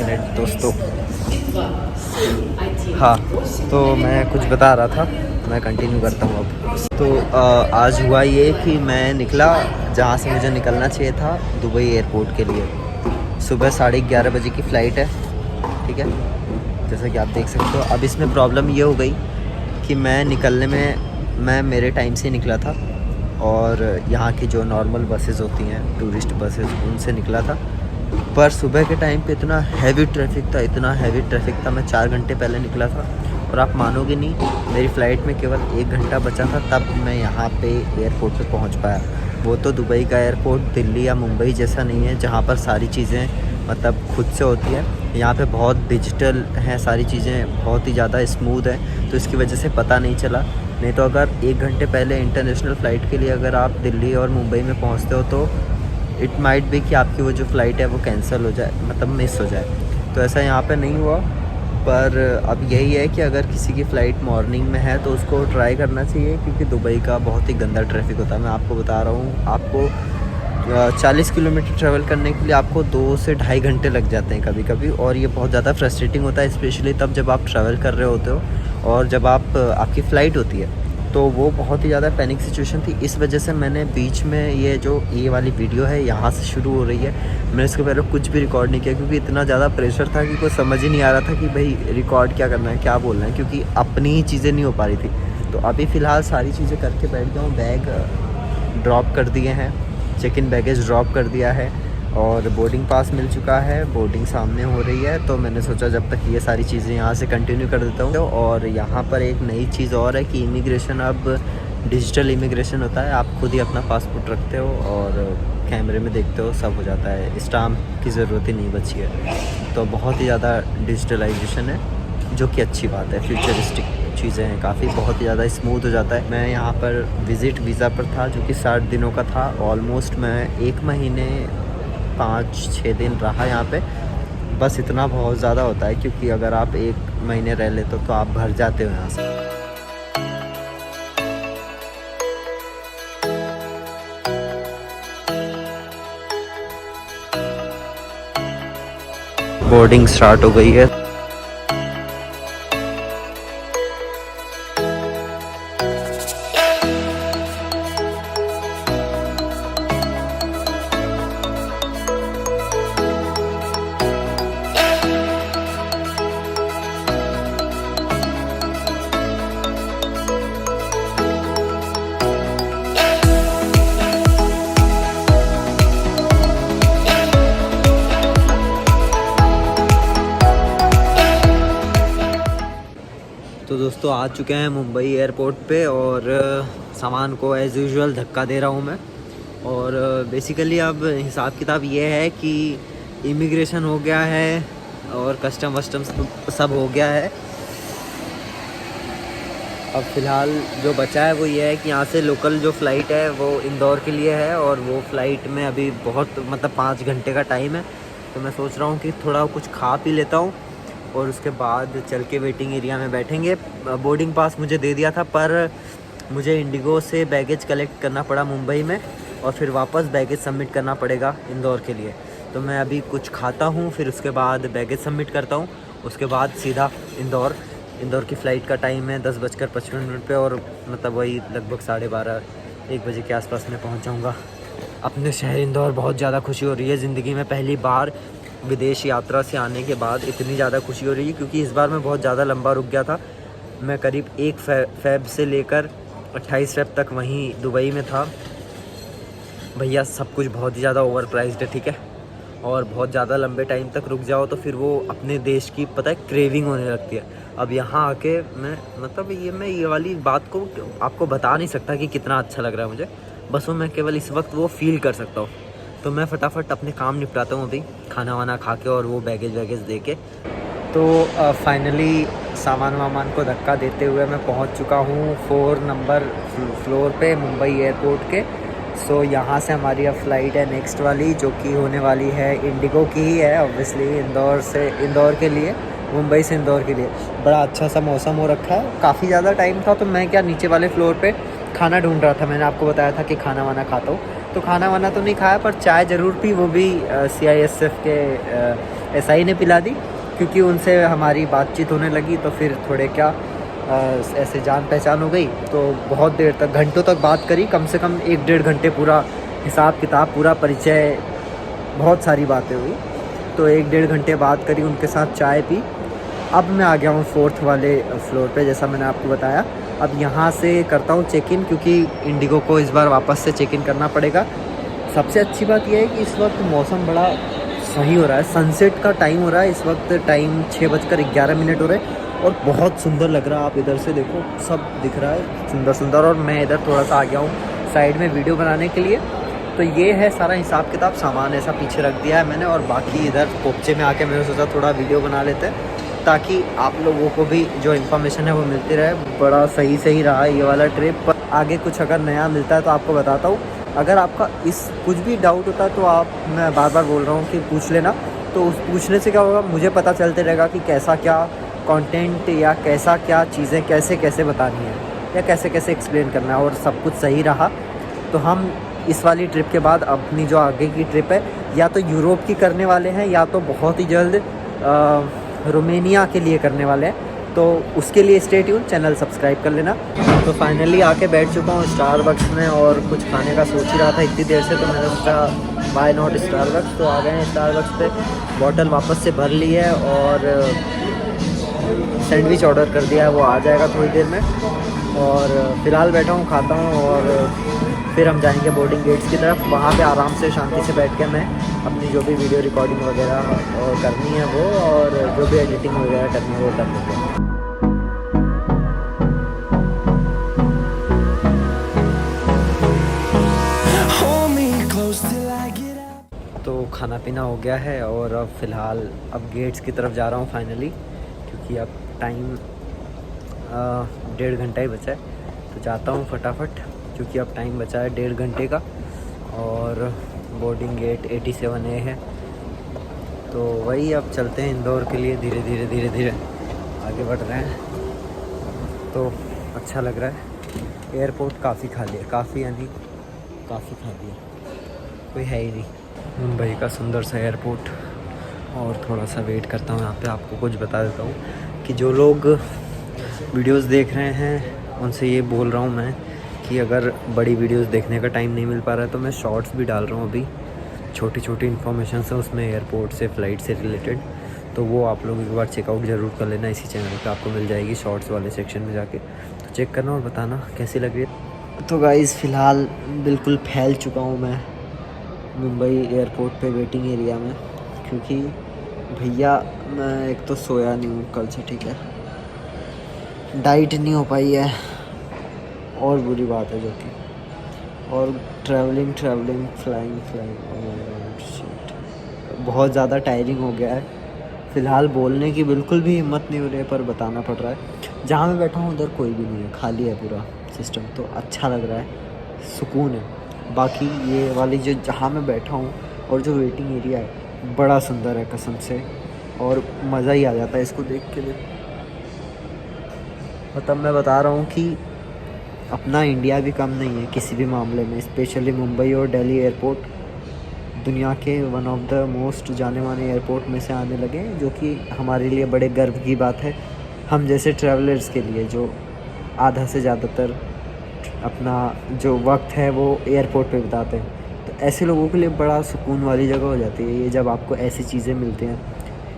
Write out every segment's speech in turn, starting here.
Minute दोस्तों। हाँ, तो मैं कुछ बता रहा था, मैं कंटिन्यू करता हूँ अब। तो आज हुआ ये कि मैं निकला जहाँ से मुझे निकलना चाहिए था, दुबई एयरपोर्ट के लिए। सुबह 11:30 बजे की फ़्लाइट है, ठीक है, जैसा कि आप देख सकते हो। अब इसमें प्रॉब्लम ये हो गई कि मैं निकलने में मैं मेरे टाइम से निकला था और यहाँ की जो नॉर्मल बसेस होती हैं, टूरिस्ट बसेस, उनसे निकला था। पर सुबह के टाइम पे इतना हैवी ट्रैफिक था, इतना हैवी ट्रैफिक था। मैं 4 घंटे पहले निकला था और आप मानोगे नहीं, मेरी फ़्लाइट में केवल 1 घंटा बचा था, तब मैं यहाँ पे एयरपोर्ट पे पहुँच पाया। वो तो दुबई का एयरपोर्ट दिल्ली या मुंबई जैसा नहीं है जहाँ पर सारी चीज़ें मतलब खुद से होती है। यहाँ पे बहुत डिजिटल हैं, सारी चीज़ें बहुत ही ज़्यादा स्मूथ हैं, तो इसकी वजह से पता नहीं चला। नहीं तो अगर 1 घंटे पहले इंटरनेशनल फ़्लाइट के लिए अगर आप दिल्ली और मुंबई में पहुँचते हो तो इट माइट भी कि आपकी वो जो फ़्लाइट है वो कैंसिल हो जाए, मतलब मिस हो जाए। तो ऐसा यहाँ पे नहीं हुआ। पर अब यही है कि अगर किसी की फ़्लाइट मॉर्निंग में है तो उसको ट्राई करना चाहिए, क्योंकि दुबई का बहुत ही गंदा ट्रैफिक होता है। मैं आपको बता रहा हूँ, आपको 40 किलोमीटर ट्रैवल करने के लिए आपको 2 से ढाई घंटे लग जाते हैं कभी कभी, और ये बहुत ज़्यादा फ्रस्ट्रेटिंग होता है, स्पेशली तब जब आप ट्रैवल कर रहे होते हो और जब आपकी फ़्लाइट होती है। तो वो बहुत ही ज़्यादा पैनिक सिचुएशन थी। इस वजह से मैंने बीच में ये वाली वीडियो है यहाँ से शुरू हो रही है, मैंने इसके पहले कुछ भी रिकॉर्ड नहीं किया, क्योंकि इतना ज़्यादा प्रेशर था कि कोई समझ ही नहीं आ रहा था कि भाई रिकॉर्ड क्या करना है, क्या बोलना है, क्योंकि अपनी ही चीज़ें नहीं हो पा रही थी। तो अभी फ़िलहाल सारी चीज़ें करके बैठ गया हूँ। बैग ड्रॉप कर दिए हैं, चेक इन बैगेज ड्रॉप कर दिया है और बोर्डिंग पास मिल चुका है, बोर्डिंग सामने हो रही है। तो मैंने सोचा जब तक ये सारी चीज़ें यहाँ से कंटिन्यू कर देता हूँ। और यहाँ पर एक नई चीज़ और है कि इमिग्रेशन अब डिजिटल इमिग्रेशन होता है। आप खुद ही अपना पासपोर्ट रखते हो और कैमरे में देखते हो, सब हो जाता है, स्टाम्प की ज़रूरत ही नहीं बची है। तो बहुत ही ज़्यादा डिजिटलाइजेशन है, जो कि अच्छी बात है। फ्यूचरिस्टिक चीज़ें हैं काफ़ी, बहुत ही ज़्यादा स्मूथ हो जाता है। मैं यहाँ पर विज़िट वीज़ा पर था, जो कि 60 दिनों का था। ऑलमोस्ट मैं 1 महीने 5-6 दिन रहा यहाँ पे। बस इतना बहुत ज़्यादा होता है, क्योंकि अगर आप 1 महीने रह लेते हो तो आप भर जाते हो यहाँ से। बोर्डिंग स्टार्ट हो गई है। तो दोस्तों आ चुके हैं मुंबई एयरपोर्ट पे और सामान को एज़ यूजुअल धक्का दे रहा हूँ मैं। और बेसिकली अब हिसाब किताब ये है कि इमिग्रेशन हो गया है और कस्टम वस्टम सब हो गया है। अब फ़िलहाल जो बचा है वो ये है कि यहाँ से लोकल जो फ़्लाइट है वो इंदौर के लिए है, और वो फ़्लाइट में अभी बहुत मतलब 5 घंटे का टाइम है। तो मैं सोच रहा हूँ कि थोड़ा कुछ खा पी लेता हूँ और उसके बाद चल के वेटिंग एरिया में बैठेंगे। बोर्डिंग पास मुझे दे दिया था, पर मुझे इंडिगो से बैगेज कलेक्ट करना पड़ा मुंबई में, और फिर वापस बैगेज सबमिट करना पड़ेगा इंदौर के लिए। तो मैं अभी कुछ खाता हूँ, फिर उसके बाद बैगेज सबमिट करता हूँ, उसके बाद सीधा इंदौर की फ़्लाइट का टाइम है 10:55 पे, और मतलब वही लगभग 12:30-1 बजे के आसपास में पहुँच जाऊँगा अपने शहर इंदौर। बहुत ज़्यादा खुशी हो रही है, ज़िंदगी में पहली बार विदेश यात्रा से आने के बाद इतनी ज़्यादा खुशी हो रही है, क्योंकि इस बार मैं बहुत ज़्यादा लंबा रुक गया था। मैं करीब 1 फ़ेब से लेकर 28 फ़ेब तक वहीं दुबई में था। भैया सब कुछ बहुत ही ज़्यादा ओवर प्राइस्ड है, ठीक है, और बहुत ज़्यादा लंबे टाइम तक रुक जाओ तो फिर वो अपने देश की पता है क्रेविंग होने लगती है। अब यहाँ आके मैं ये वाली बात को आपको बता नहीं सकता कि कितना अच्छा लग रहा है मुझे, बस वो मैं केवल इस वक्त वो फ़ील कर सकता हूँ। तो मैं फटाफट अपने काम निपटाता हूँ अभी, खाना वाना खा के और वो बैगेज वैगेज दे के। तो फाइनली सामान वामान को धक्का देते हुए मैं पहुँच चुका हूँ 4 नंबर फ्लोर पे मुंबई एयरपोर्ट के। सो यहाँ से हमारी अब फ़्लाइट है नेक्स्ट वाली, जो कि होने वाली है इंडिगो की ही है ऑब्वियसली, इंदौर के लिए, मुंबई से इंदौर के लिए। बड़ा अच्छा सा मौसम हो रखा है, काफ़ी ज़्यादा टाइम था, तो मैं क्या नीचे वाले फ्लोर पे खाना ढूंढ रहा था। मैंने आपको बताया था कि खाना वाना खाता हूँ, तो खाना वाना तो नहीं खाया, पर चाय ज़रूर पी, वो भी CISF के SI ने पिला दी, क्योंकि उनसे हमारी बातचीत होने लगी तो फिर थोड़े क्या ऐसे जान पहचान हो गई। तो बहुत देर तक, घंटों तक बात करी, कम से कम 1-1.5 घंटे पूरा हिसाब किताब, पूरा परिचय, बहुत सारी बातें हुई। तो 1-1.5 घंटे बात करी, उनके साथ चाय पी। अब मैं आ गया हूँ 4th वाले फ्लोर पे, जैसा मैंने आपको बताया। अब यहाँ से करता हूँ चेक इन, क्योंकि इंडिगो को इस बार वापस से चेक इन करना पड़ेगा। सबसे अच्छी बात यह है कि इस वक्त मौसम बड़ा सही हो रहा है, सनसेट का टाइम हो रहा है। इस वक्त टाइम 6:11 हो रहे हैं और बहुत सुंदर लग रहा है। आप इधर से देखो, सब दिख रहा है सुंदर सुंदर। और मैं इधर थोड़ा सा आ गया हूँ साइड में वीडियो बनाने के लिए। तो ये है सारा हिसाब किताब, सामान ऐसा पीछे रख दिया है मैंने। और बाकी इधर कोपचे में आके मैंने सोचा थोड़ा वीडियो बना लेते हैं, ताकि आप लोगों को भी जो इन्फॉर्मेशन है वो मिलती रहे। बड़ा सही रहा ये वाला ट्रिप। पर आगे कुछ अगर नया मिलता है तो आपको बताता हूँ। अगर आपका इस कुछ भी डाउट होता है तो आप, मैं बार बार बोल रहा हूँ कि पूछ लेना। तो उस पूछने से क्या होगा, मुझे पता चलते रहेगा कि कैसा क्या कंटेंट या कैसा क्या चीज़ें कैसे बतानी है या कैसे एक्सप्लेन करना है। और सब कुछ सही रहा तो हम इस वाली ट्रिप के बाद अपनी जो आगे की ट्रिप है, या तो यूरोप की करने वाले हैं, या तो बहुत ही जल्द रोमेनिया के लिए करने वाले हैं। तो उसके लिए स्टे ट्यून, चैनल सब्सक्राइब कर लेना। तो फाइनली आके बैठ चुका हूँ स्टारबक्स में, और कुछ खाने का सोच ही रहा था इतनी देर से। तो मैंने सोचा बाय नॉट स्टारबक्स। तो आ गए हैं स्टारबक्स पे, बॉटल वापस से भर ली है और सैंडविच ऑर्डर कर दिया है, वो आ जाएगा थोड़ी देर में। और फ़िलहाल बैठा हूँ, खाता हूँ, और फिर हम जाएंगे बोर्डिंग गेट्स की तरफ। वहाँ पे आराम से शांति से बैठ के मैं अपनी जो भी वीडियो रिकॉर्डिंग वगैरह करनी है वो, और जो भी एडिटिंग वगैरह करनी है वो कर लेंगे। तो खाना पीना हो गया है और अब फ़िलहाल अब गेट्स की तरफ जा रहा हूँ फाइनली, क्योंकि अब टाइम 1.5 घंटा ही बचा है। तो जाता हूँ फटाफट, क्योंकि अब टाइम बचा है 1.5 घंटे का। और बोर्डिंग गेट 87A है। तो वही अब चलते हैं इंदौर के लिए। धीरे धीरे आगे बढ़ रहे हैं। तो अच्छा लग रहा है। एयरपोर्ट काफ़ी खाली है, काफ़ी यानी काफ़ी खाली है, कोई है ही नहीं। मुंबई का सुंदर सा एयरपोर्ट। और थोड़ा सा वेट करता हूँ यहाँ पे। आपको कुछ बता देता हूँ कि जो लोग वीडियोस देख रहे हैं उनसे ये बोल रहा हूँ मैं कि अगर बड़ी वीडियोस देखने का टाइम नहीं मिल पा रहा है तो मैं शॉर्ट्स भी डाल रहा हूँ अभी। छोटी इन्फॉर्मेशन है उसमें, एयरपोर्ट से, फ़्लाइट से रिलेटेड। तो वो आप लोग एक बार चेकआउट ज़रूर कर लेना। इसी चैनल पे आपको मिल जाएगी शॉर्ट्स वाले सेक्शन में जाके। तो चेक करना और बताना कैसी लग रही है। तो गाइज़ फ़िलहाल बिल्कुल फैल चुका हूँ मैं मुंबई एयरपोर्ट पे वेटिंग एरिया में, क्योंकि भैया मैं एक तो सोया नहीं हूँ कल से, ठीक है, डाइट नहीं हो पाई है, और बुरी बात है जो कि, और ट्रैवलिंग फ्लाइंग बहुत ज़्यादा टायरिंग हो गया है। फ़िलहाल बोलने की बिल्कुल भी हिम्मत नहीं हो रही है, पर बताना पड़ रहा है। जहाँ मैं बैठा हूँ उधर कोई भी नहीं है, खाली है पूरा सिस्टम। तो अच्छा लग रहा है, सुकून है। बाकी ये वाली जो जहाँ मैं बैठा हूँ और जो वेटिंग एरिया है बड़ा सुंदर है कसम से, और मज़ा ही आ जाता है इसको देख के। मतलब मैं बता रहा हूँ कि अपना इंडिया भी कम नहीं है किसी भी मामले में। स्पेशली मुंबई और दिल्ली एयरपोर्ट दुनिया के वन ऑफ द मोस्ट जाने माने एयरपोर्ट में से आने लगे, जो कि हमारे लिए बड़े गर्व की बात है। हम जैसे ट्रैवलर्स के लिए जो आधा से ज़्यादातर अपना जो वक्त है वो एयरपोर्ट पे बिताते हैं, तो ऐसे लोगों के लिए बड़ा सुकून वाली जगह हो जाती है ये, जब आपको ऐसी चीज़ें मिलती हैं,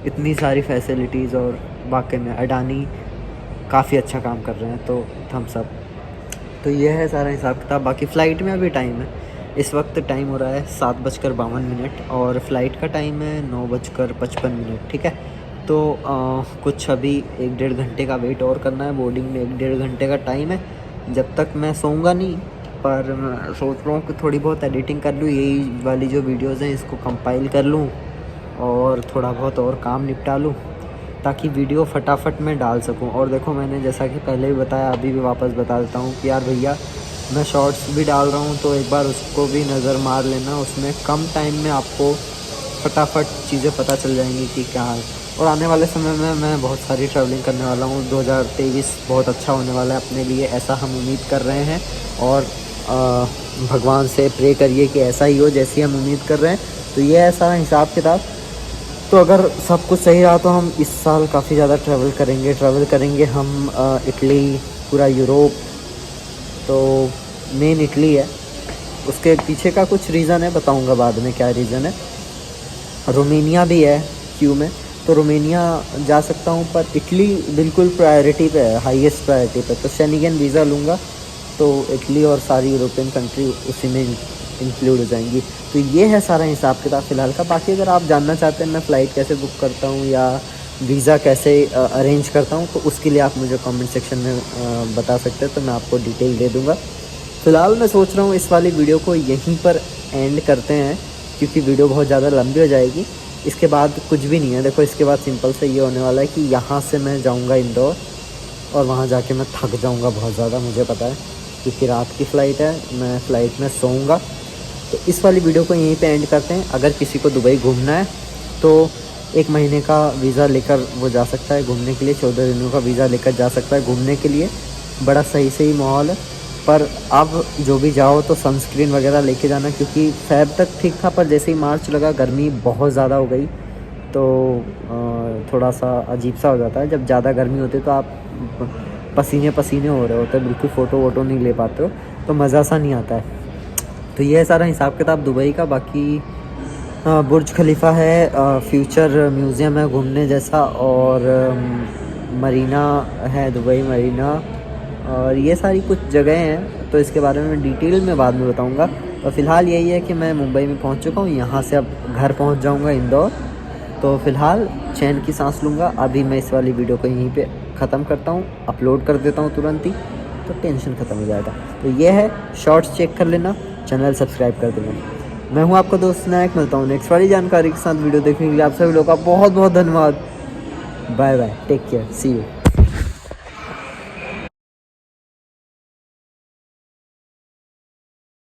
इतनी सारी फैसिलिटीज़। और वाकई में अडानी काफ़ी अच्छा काम कर रहे हैं, तो हम सब। तो ये है सारा हिसाब किताब। बाकी फ़्लाइट में अभी टाइम है, इस वक्त टाइम हो रहा है 7:52 और फ़्लाइट का टाइम है 9:55, ठीक है। तो कुछ अभी 1-1.5 घंटे का वेट और करना है। बोर्डिंग में 1-1.5 घंटे का टाइम है। जब तक मैं सोऊंगा नहीं, पर मैं सोच रहा हूँ कि थोड़ी बहुत एडिटिंग कर लूँ, यही वाली जो वीडियोज़ हैं इसको कंपाइल कर लूँ और थोड़ा बहुत और काम निपटा लूँ, ताकि वीडियो फटाफट में डाल सकूं। और देखो, मैंने जैसा कि पहले भी बताया, अभी भी वापस बता देता हूं कि यार भैया मैं शॉर्ट्स भी डाल रहा हूं, तो एक बार उसको भी नज़र मार लेना। उसमें कम टाइम में आपको फटाफट चीज़ें पता चल जाएंगी कि क्या है। और आने वाले समय में मैं बहुत सारी ट्रैवलिंग करने वाला हूँ। 2023 बहुत अच्छा होने वाला है अपने लिए, ऐसा हम उम्मीद कर रहे हैं। और भगवान से प्रे करिए कि ऐसा ही हो जैसी हम उम्मीद कर रहे हैं। तो ये है सारा हिसाब किताब। तो अगर सब कुछ सही रहा तो हम इस साल काफ़ी ज़्यादा ट्रैवल करेंगे हम इटली, पूरा यूरोप। तो मेन इटली है, उसके पीछे का कुछ रीज़न है, बताऊंगा बाद में क्या रीज़न है। रोमेनिया भी है क्यू में, तो रोमेनिया जा सकता हूँ, पर इटली बिल्कुल प्रायोरिटी पे है, हाईएस्ट प्रायोरिटी पे। तो शेंगेन वीज़ा लूँगा तो इटली और सारी यूरोपियन कंट्री उसी में इंक्लूड हो जाएंगी। तो ये है सारा हिसाब किताब फ़िलहाल का। बाकी अगर आप जानना चाहते हैं मैं फ़्लाइट कैसे बुक करता हूँ या वीज़ा कैसे अरेंज करता हूँ, तो उसके लिए आप मुझे कमेंट सेक्शन में बता सकते हैं, तो मैं आपको डिटेल दे दूँगा। फ़िलहाल मैं सोच रहा हूँ इस वाली वीडियो को यहीं पर एंड करते हैं, क्योंकि वीडियो बहुत ज़्यादा लंबी हो जाएगी। इसके बाद कुछ भी नहीं है। देखो इसके बाद सिंपल से ये होने वाला है कि यहाँ से मैं जाऊँगा इंदौर, और वहाँ जाके मैं थक जाऊँगा बहुत ज़्यादा, मुझे पता है, क्योंकि रात की फ़्लाइट है, मैं फ़्लाइट में सोऊंगा। तो इस वाली वीडियो को यहीं पे एंड करते हैं। अगर किसी को दुबई घूमना है तो 1 महीने का वीज़ा लेकर वो जा सकता है घूमने के लिए, 14 दिनों का वीज़ा लेकर जा सकता है घूमने के लिए। बड़ा सही माहौल है। पर अब जो भी जाओ तो सनस्क्रीन वगैरह लेके जाना, क्योंकि फ़ेब तक ठीक था, पर जैसे ही मार्च लगा गर्मी बहुत ज़्यादा हो गई। तो थोड़ा सा अजीब सा हो जाता है, जब ज़्यादा गर्मी होती है तो आप पसीने पसीने हो रहे होते हैं, बिल्कुल फ़ोटो वोटो नहीं ले पाते हो, तो मज़ा सा नहीं आता है। तो ये है सारा हिसाब किताब दुबई का। बाकी बुर्ज खलीफा है, फ्यूचर म्यूज़ियम है घूमने जैसा, और मरीना है, दुबई मरीना, और ये सारी कुछ जगह हैं। तो इसके बारे में डिटेल में बाद में बताऊंगा। तो फ़िलहाल यही है कि मैं मुंबई में पहुंच चुका हूं, यहाँ से अब घर पहुंच जाऊंगा इंदौर। तो फ़िलहाल चैन की सांस लूँगा। अभी मैं इस वाली वीडियो को यहीं पे ख़त्म करता हूँ, अपलोड कर देता हूँ तुरंत ही, तो टेंशन ख़त्म हो जाएगा। तो ये है, शॉर्ट्स चेक कर लेना, चैनल सब्सक्राइब कर देना। मैं हूँ आपका दोस्त नायक, मिलता हूँ नेक्स्ट वाली जानकारी के साथ। वीडियो देखने के लिए आप सभी लोगों का बहुत बहुत धन्यवाद। Bye bye, take care, see you.